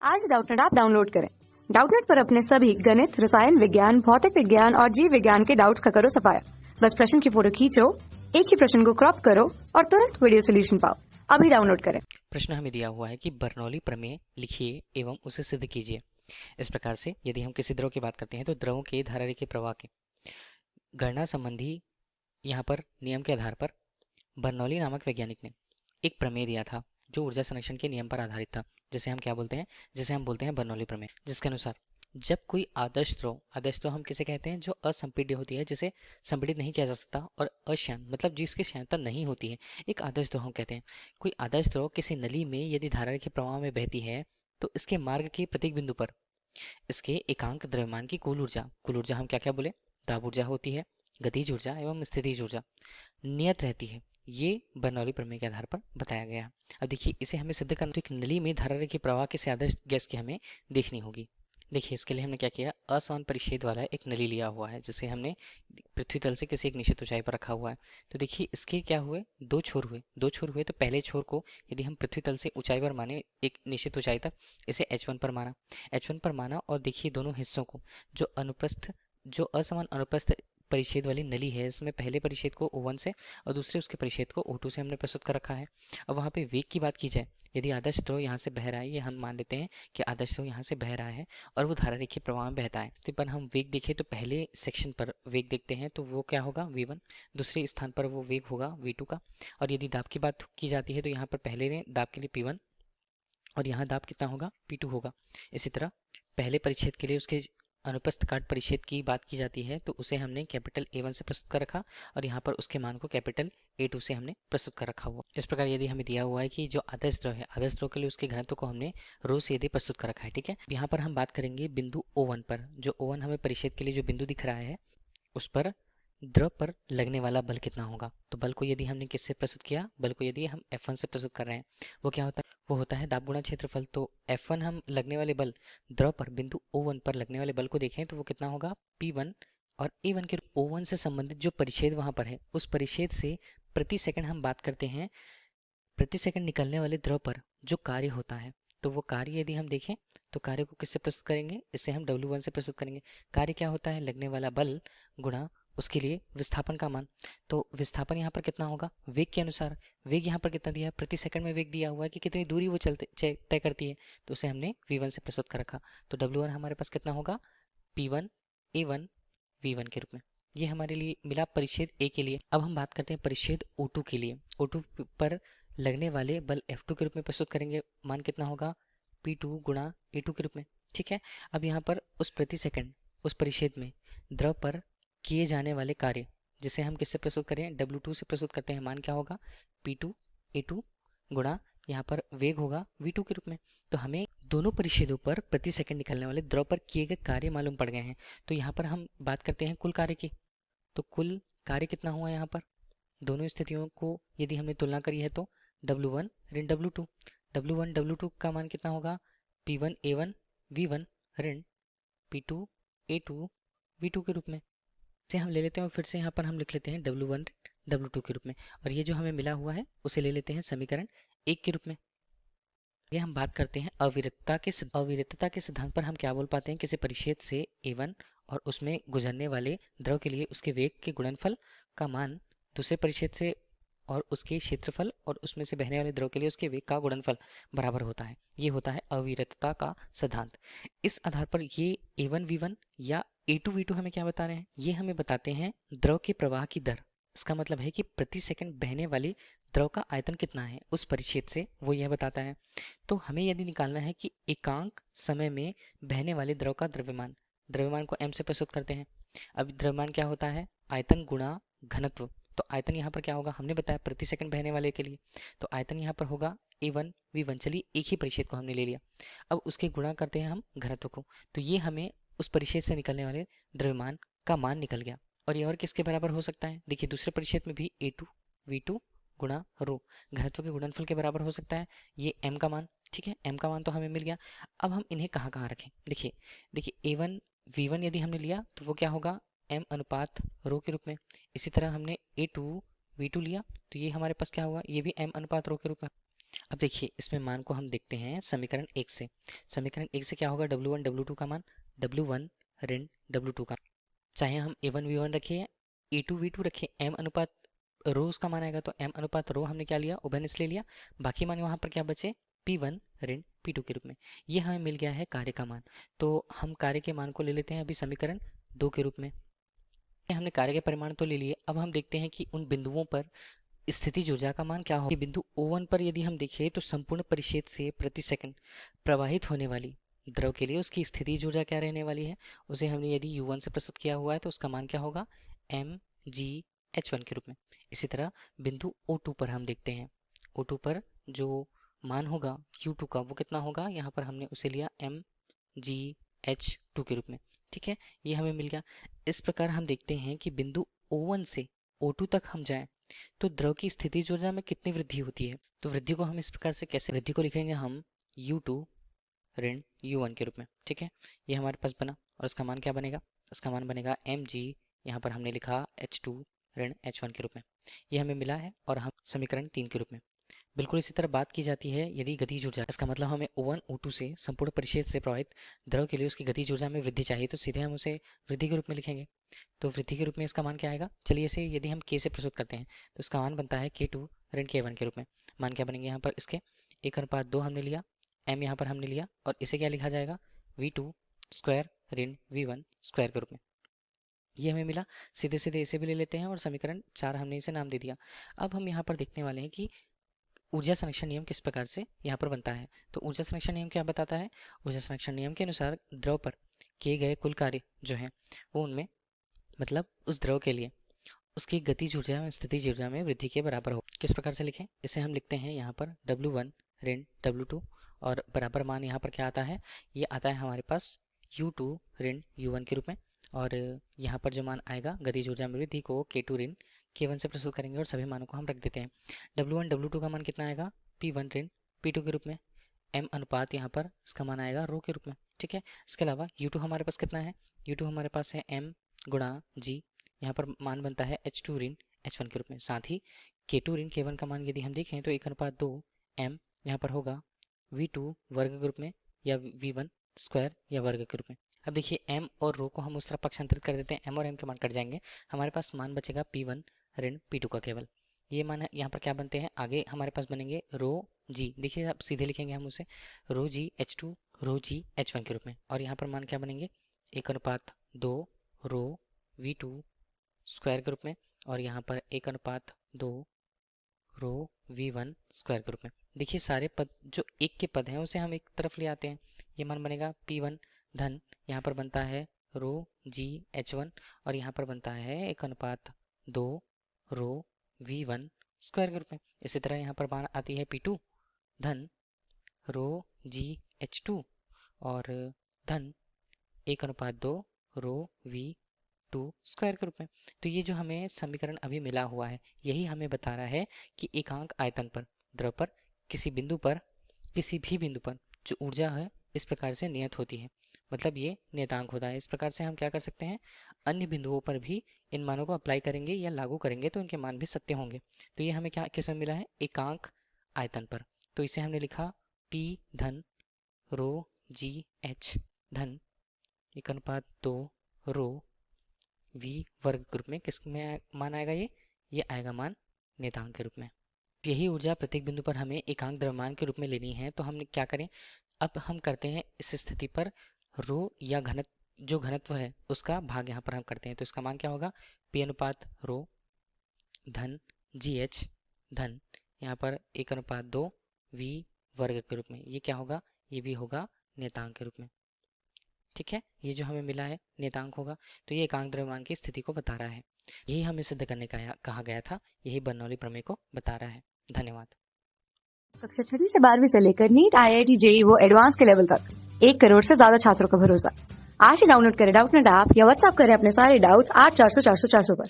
आज Doubtnut app download करें। Doubtnut पर अपने सभी गणित, रसायन विज्ञान, भौतिक विज्ञान और जीव विज्ञान के डाउट्स का करो सफाया। बस प्रश्न की फोटो खींचो, एक ही प्रश्न को क्रॉप करो और तुरंत वीडियो सोल्यूशन पाओ। अभी डाउनलोड करें। प्रश्न हमें दिया हुआ है कि बर्नौली प्रमेय लिखिए एवं उसे सिद्ध कीजिए। इस प्रकार से यदि हम किसी द्रव की बात करते हैं तो द्रवों के धारारेखीय प्रवाह के गणना संबंधी यहाँ पर नियम के आधार पर बर्नौली नामक वैज्ञानिक ने एक प्रमेय दिया था जो ऊर्जा संरक्षण के नियम पर आधारित था, जिसे हम बोलते हैं बर्नौली प्रमेय, जिसके अनुसार जब कोई आदर्श द्रव हम किसे कहते हैं जो असंपीड्य होती है, जिसे संपीडित नहीं किया जा सकता, और अश्यान मतलब जिसकी श्यानता नहीं होती है, एक आदर्श द्रव हम कहते हैं। कोई आदर्श द्रव किसी नली में यदि धारारेखीय प्रवाह में बहती है तो इसके मार्ग के प्रत्येक बिंदु पर इसके एकांक द्रव्यमान की कुल ऊर्जा हम क्या क्या बोले, दाब ऊर्जा होती है, गतिज ऊर्जा एवं स्थितिज ऊर्जा नियत रहती है। ये बर्नौली प्रमेय के आधार पर बताया गया है। अब देखिए, इसे हमें सिद्ध करना तो एक नली में धारारेखीय प्रवाह किसी आदर्श गैस की हमें देखनी होगी। देखिए, इसके लिए हमने क्या किया, असमान परिच्छेद वाला एक नली लिया हुआ है जिसे हमने पृथ्वी तल से किसी एक निश्चित ऊंचाई पर रखा हुआ है। तो देखिए, इसके क्या हुए, दो छोर हुए। तो पहले छोर को यदि हम पृथ्वी तल से ऊंचाई पर माने, एक निश्चित ऊंचाई तक, इसे H1 पर माना, और देखिए दोनों हिस्सों को, जो असमान अनुप्रस्थ परिच्छेद वाली नली है, इसमें पहले परिच्छेद को O1 से और दूसरे उसके परिच्छेद को O2 से हमने प्रस्तुत कर रखा है। अब वहाँ पे वेग की बात की जाए, यदि आदर्श द्रव यहाँ से बह रहा है, ये हम मान लेते हैं कि आदर्श द्रव यहाँ से बह रहा है और वो धारारेखीय प्रवाह में बहता है, तो पर हम वेग देखें तो पहले सेक्शन पर वेग देखते हैं तो वो क्या होगा, v1। दूसरे स्थान पर वो वेग होगा v2 का। और यदि दाब की बात की जाती है तो यहाँ पर पहले में दाब के लिए p1 और यहाँ दाब कितना होगा, p2 होगा। इसी तरह पहले परिच्छेद के लिए उसके अनुप्रस्थ काट परिच्छेद की बात की जाती है तो उसे हमने कैपिटल A1 से प्रस्तुत कर रखा और यहाँ पर उसके मान को कैपिटल A2 से हमने प्रस्तुत कर रखा हुआ। इस प्रकार यदि हमें दिया हुआ है कि जो आदर्श द्रव है, आदर्श द्रव के लिए उसके घनत्व को हमने रो से यदि प्रस्तुत कर रखा है, ठीक है। यहाँ पर हम बात करेंगे बिंदु O1 पर। जो O1 हमें परिच्छेद के लिए जो बिंदु दिख रहा है, उस पर द्रव पर लगने वाला बल कितना होगा। तो बल को यदि हमने किससे प्रस्तुत किया, बल को यदि हम F1 से प्रस्तुत कर रहे हैं, वो क्या होता है, वो होता है दाब गुणा क्षेत्रफल। तो F1 हम लगने वाले बल, द्रव पर बिंदु O1 पर लगने वाले बल को देखें तो वो कितना होगा, P1। और A1 के O1 से संबंधित जो परिच्छेद वहां पर है, उस परिच्छेद से प्रति सेकंड हम बात करते हैं, प्रति सेकंड निकलने वाले द्रव पर जो कार्य होता है, तो वो कार्य यदि हम देखें तो कार्य को किससे प्रस्तुत करेंगे, इससे हम W1 से प्रस्तुत करेंगे। कार्य क्या होता है, लगने वाला बल गुणा उसके लिए विस्थापन का मान। तो विस्थापन यहाँ पर कितना होगा, वेग के अनुसार। वेग यहाँ पर कितना दिया है, प्रति सेकंड में वेग दिया हुआ है कि कितनी दूरी वो चलते तय करती है, तो उसे हमने V1 से प्रस्तुत कर रखा। तो W1 हमारे पास कितना होगा, P1 A1 V1 के रूप में। ये हमारे लिए मिला परिच्छेद A के लिए। अब हम बात करते हैं परिच्छेद O2 के लिए। O2 पर लगने वाले बल F2 के रूप में प्रस्तुत करेंगे, मान कितना होगा, P2 गुणा A2 के रूप में, ठीक है। अब यहाँ पर उस प्रति सेकंड उस परिच्छेद में द्रव पर किए जाने वाले कार्य, जिसे हम किससे प्रस्तुत करें, W2 से प्रस्तुत करते हैं, मान क्या होगा, P2 A2 गुणा यहाँ पर वेग होगा V2 के रूप में। तो हमें दोनों परिच्छेदों पर प्रति सेकंड निकलने वाले द्रव पर किए गए कार्य मालूम पड़ गए हैं। तो यहाँ पर हम बात करते हैं कुल कार्य की। तो कुल कार्य कितना हुआ यहाँ पर, दोनों स्थितियों को यदि हमने तुलना करी है तो W1 ऋण W2, W1 W2 का मान कितना होगा, P1 A1 V1 ऋण P2 A2 V2 के रूप में। इसे हम ले लेते हैं और फिर से यहाँ पर हम लिख लेते हैं W1 W2 के रूप में, और ये जो हमें मिला हुआ है उसे ले लेते हैं समीकरण 1 के रूप में। ये हम बात करते हैं अविरतता के सिद्धांत पर। हम क्या बोल पाते हैं, किसी परिच्छेद से A1 और उसमें गुजरने वाले द्रव के लिए उसके वेग के गुणनफल का मान दूसरे परिच्छेद से और उसके क्षेत्रफल और उसमें से बहने वाले द्रव के लिए उसके वेग का गुणनफल बराबर होता है। ये होता है अविरतता का सिद्धांत। इस आधार पर ये A1 V1 या A2 V2 हमें क्या बता रहे हैं, ये हमें बताते हैं द्रव के प्रवाह की दर। इसका मतलब है कि प्रति सेकंड बहने वाले द्रव का आयतन कितना है उस परिच्छेद से, वो यह बताता है। तो हमें यदि निकालना है कि एकांक समय में बहने वाले द्रव का द्रव्यमान, द्रव्यमान को m से प्रस्तुत करते हैं। अब द्रव्यमान क्या होता है, आयतन गुणा घनत्व। तो आयतन यहाँ पर क्या होगा, हमने बताया प्रति सेकंड बहने वाले के लिए, तो आयतन यहाँ पर होगा A1 V1। चलिए एक ही परिच्छेद को हमने ले लिया, अब उसके गुणा करते हैं हम घनत्व को, तो ये हमें उस परिच्छेद से निकलने वाले द्रव्यमान का मान निकल गया। और ये और किसके बराबर हो सकता है, देखिए दूसरे परिच्छेद में भी A2 V2 गुणा रो, घनत्व के गुणनफल के बराबर हो सकता है, ये m का मान, ठीक है। m का मान तो हमें मिल गया। अब हम इन्हें कहाँ कहाँ रखें, देखिए A1 V1 यदि हमने लिया तो वो क्या होगा, m अनुपात रो के रूप में। इसी तरह हमने A2 V2 लिया तो ये हमारे पास क्या होगा, ये भी m अनुपात रो के रूप में। अब देखिए इसमें मान को हम देखते हैं समीकरण 1 से। समीकरण 1 से क्या होगा, W1 W2 का मान, W1 ऋण W2 का, चाहे हम A1 V1 रखें या A2 V2 रखें, m अनुपात रो उसका मान आएगा, तो m अनुपात रो हमने क्या लिया, उभयनिष्ठ ले लिया। बाकी मान वहाँ पर क्या बचे, P1 ऋण P2 के रूप में। ये हमें मिल गया है कार्य का मान। तो हम कार्य के मान को ले लेते हैं अभी समीकरण 2 के रूप में। हमने कार्य के परिमाण तो ले लिए, अब हम देखते हैं कि उन बिंदुओं पर स्थितिज ऊर्जा का मान क्या होगा। बिंदु O1 पर यदि हम देखें तो संपूर्ण परिच्छेद से प्रति सेकंड प्रवाहित होने वाली द्रव के लिए उसकी स्थितिज ऊर्जा क्या रहने वाली है, उसे हमने यदि U1 से प्रस्तुत किया हुआ है तो उसका मान क्या होगा, mgh1 के रूप में। इसी तरह बिंदु O2 पर हम देखते हैं, O2 पर जो मान होगा Q2 का वो कितना होगा, यहाँ पर हमने उसे लिया mgh2 के रूप में। ठीक है, ये हमें मिल गया। इस प्रकार हम देखते हैं कि बिंदु O1 से O2 तक हम जाएं तो द्रव की स्थितिज ऊर्जा में कितनी वृद्धि होती है। तो वृद्धि को हम इस प्रकार से कैसे, वृद्धि को लिखेंगे हम U2 ऋण U1 के रूप में। ठीक है, ये हमारे पास बना और इसका मान क्या बनेगा, इसका मान बनेगा mg, यहाँ पर हमने लिखा h2 ऋण h1 के रूप में। ये हमें मिला है और हम समीकरण 3 के रूप में। बिल्कुल इसी तरह बात की जाती है यदि गतिज ऊर्जा, इसका मतलब हमें O1 O2 से संपूर्ण परिच्छेद से प्रवाहित द्रव के लिए उसकी गतिज ऊर्जा में वृद्धि चाहिए, तो सीधे हम उसे वृद्धि के रूप में लिखेंगे। तो वृद्धि के रूप में इसका मान क्या आएगा, चलिए इसे यदि हम k से प्रस्तुत करते हैं तो इसका मान बनता है k2 ऋण k1 के रूप में। मान क्या बनेंगे यहाँ पर इसके, 1:2 हमने लिया, m यहाँ पर हमने लिया और इसे क्या लिखा जाएगा, v2 स्क्वायर ऋण v1 स्क्वायर के रूप में। ये हमें मिला, सीधे सीधे इसे भी ले लेते हैं और समीकरण 4 हमने इसे नाम दे दिया। अब हम यहाँ पर देखने वाले हैं कि ऊर्जा संरक्षण नियम किस प्रकार से यहाँ पर बनता है। तो ऊर्जा संरक्षण नियम क्या बताता है, ऊर्जा संरक्षण नियम के अनुसार द्रव पर किए गए कुल कार्य जो है वो उनमें, मतलब उस द्रव के लिए उसकी गतिज ऊर्जा में स्थितिज ऊर्जा में वृद्धि के बराबर हो। किस प्रकार से लिखें, इसे हम लिखते हैं यहाँ पर W1 ऋण W2 और बराबर मान यहाँ पर क्या आता है, ये आता है हमारे पास U2 ऋण U1 के रूप में। और यहाँ पर जो मान आएगा गतिज ऊर्जा में वृद्धि को K2 ऋण K1 से प्रस्तुत करेंगे और सभी मानों को हम रख देते हैं। W1 W2 का मान कितना आएगा, P1 ऋण P2 के रूप में, m अनुपात यहाँ पर इसका मान आएगा रो के रूप में। ठीक है, इसके अलावा U2 हमारे पास कितना है, U2 हमारे पास है m गुणा g, यहाँ पर मान बनता है h2 ऋण h1 के रूप में। साथ ही K2 ऋण K1 का मान यदि हम देखें तो 1:2 m यहाँ पर होगा v2 वर्ग के रूप में या v1 स्क्वायर या वर्ग के रूप में। अब देखिए m और रो को हम उस तरह पक्षांतरित कर देते हैं, m और m के मान कट जाएंगे, हमारे पास मान बचेगा P1 ऋण P2 का केवल। ये मान यहाँ पर क्या बनते हैं, आगे हमारे पास बनेंगे रो जी, देखिए अब सीधे लिखेंगे हम उसे रो जी h2 रो जी h1 के रूप में। और यहाँ पर मान क्या बनेंगे, 1:2 रो v2 स्क्वायर के रूप में और यहाँ पर 1:2 रो v1 स्क्वायर के रूप में। देखिए सारे पद जो एक के पद हैं उसे हम एक तरफ ले आते हैं, ये मान बनेगा P1 धन यहाँ पर बनता है रो जी h1 और यहाँ पर बनता है 1:2 रो v1 स्क्वायर के रूप में। इसी तरह यहाँ पर मान आती है P2 धन रो जी h2 और धन 1:2 रो v2 स्क्वायर के रूप में। तो ये जो हमें समीकरण अभी मिला हुआ है यही हमें बता रहा है कि एकांक आयतन पर द्रव पर किसी बिंदु पर, किसी भी बिंदु पर जो ऊर्जा है इस प्रकार से नियत होती है, मतलब ये नियतांक होता है। इस प्रकार से हम क्या कर सकते हैं, अन्य बिंदुओं पर भी इन मानों को अप्लाई करेंगे या लागू करेंगे तो इनके मान भी सत्य होंगे। तो ये हमें क्या किस में मिला है, एकांक आयतन पर। तो इसे हमने लिखा P धन रो जी एच धन 1:2 रो v वर्ग के रूप में। किस में मान आएगा, ये आएगा मान नियतांक के रूप में। यही ऊर्जा प्रत्येक बिंदु पर हमें एकांक द्रव्यमान के रूप में लेनी है, तो हमने क्या करें, अब हम करते हैं इस स्थिति पर रो या घनत्व, जो घनत्व है उसका भाग यहाँ पर हम करते हैं। तो इसका मान क्या होगा, P अनुपात रो धन GH धन यहाँ पर 1:2 v वर्ग के रूप में। ये क्या होगा, ये भी होगा नियतांक के रूप में। ठीक है, ये जो हमें मिला है नियतांक होगा, तो ये एकांक द्रव्यमान की स्थिति को बता रहा है। यही हमें सिद्ध करने का कहा गया था, यही बर्नौली प्रमेय को बता रहा है। धन्यवाद। कक्षा 6 से 12वीं से लेकर नीट IIT JEE वो एडवांस के लेवल तक 1 करोड़ से ज्यादा छात्रों का भरोसा। आज ही डाउनलोड करें डाउटनेट ऐप या व्हाट्सएप करें अपने सारे डाउट्स 8400 400 400 पर।